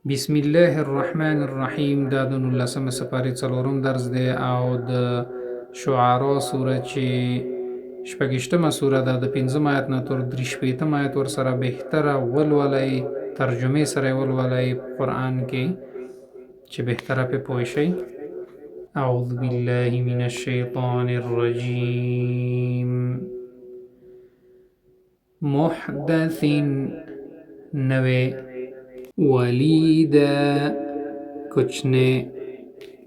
بسم الله الرحمن الرحیم دا د 19مه سپارې څلورم درس دی او د شعراء سوره چې شپږیشتمه سوره ده د 5 آیت نه تر 3 آیت ورسره بهتره ولولئ ترجمې سره یې ولولئ قرآن کې چې بهتره پې پوه شئ. اعوذ بالله من الشیطان الرجیم محدث نوے ولیدا کوچنے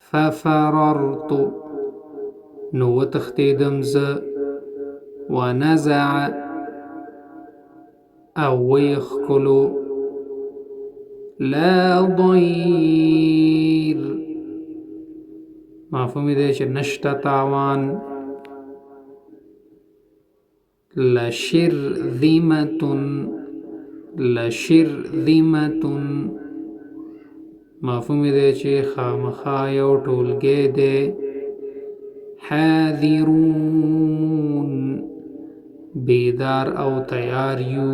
ففررت نو وتختیدم زه ونزع او ویخکلو لا ضیر مفهوم دی چې نشته تاوان لشرذمة مفهوم دی چې خامخا یو ټولګی دی حاذرون بیدار او تیار یو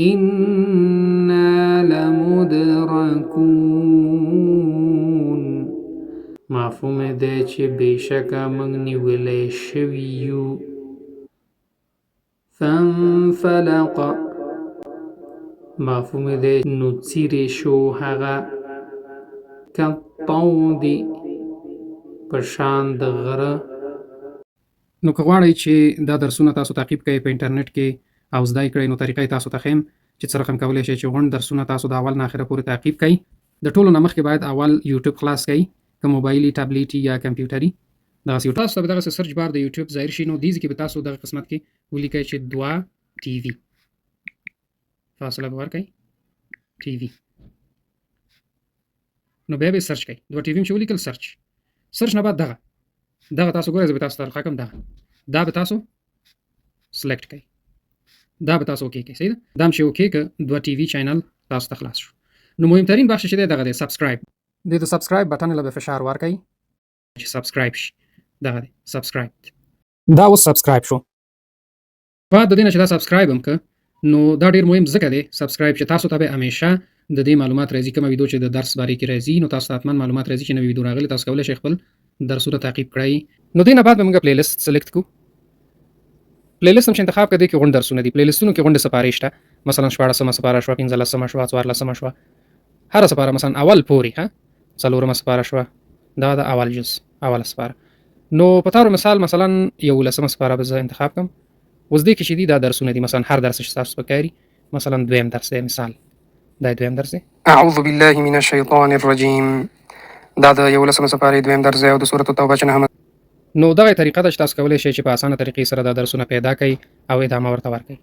انا لمدرکون مفهوم دی چې بېشکه موږ نیولی شوي یو. فانفلق مفهوم دی نو څیرې شو هغه کالطود په شان د غره. نو که غواړئ چې دا درسونه تاسو تعقیب کړئ په انټرنیټ کې او زده کړئ نو طریقه یې تاسو ته ښیم چې څه رقم کولی شئ چې غونډ درسونه تاسو د اول نه اخره پورې تعقیب کړئ. د ټولو نه مخکې باید اول یوټیوب خلاص کړئ که موبایلي ټابلیټي یا کمپیوټري. دغسې تاسو ته به دغسې سرچ بار د یوټیوب ظاهر شي نو دې ځای کې به تاسو دغه قسمت کې ولیکئ چې دوه ټي وي فاصله به ورکئ ټي وي نو بیا به سرچ کړئ دوه ټي وي چې ولیکل سرچ نه بعد دغه تاسو ګورئ زه به تاسو ته راښکم دا به تاسو سلیکټ کړئ دا به تاسو اوکې کړئ صحیح ده. دا هم چې اوکې که دوه ټي وي چینل تاسو ته خلاص شو نو مهمترین بخش چې دی دغه دی سبسکرایب. د سبسکرایب بټن له به فشار ورکئ چې سبسکرایب شي دغه دی سبسکرایب دا اوس سبسکرایب شو. بعد د دې نه چې دا سبسکرایب هم که نو دا ډېر مهم ځکه دی سبسکرایب چې تاسو ته به همیشه د دې معلومات راځي کومه ویډیو چې د درس باره کې راځي نو تاسو ته حتما معلومات راځي چې نوې ویډیو راغلې تاسو کولی شئ خپل درسونه تعقیب کړئ. نو دې نه بعد به موږ پلی لیست سلیکټ کړو. پلی لیست هم چې انتخاب کړئ کې غونډ درسونه دي. پلی لیستونو کې غونډې سپارې شته مثلا 14مه سپاره شوه 15مه شوه 14مه شوه هره سپاره مثلا اول پورې 4مه سپاره شوه دا د اول جز اوله سپاره. نو په طور مثال مثلا 11مه سپاره به زه انتخاب کړم. اوس دې کې چې دي دا درسونه دي مثلا هر درس چې تاسو پکاري مثلا دویم درس دی مثال دا دویم درس دی. اعوذ بالله من الشیطان الرجیم دا د 11مه سپارې دویم درس دی او د سورة التوبه چې 9مه. نو دغه طریقه ده چې تاسو کولی شئ چې په اسانه طریقې سره دا درسونه پیدا کړئ او ادامه ورته ورکړئ.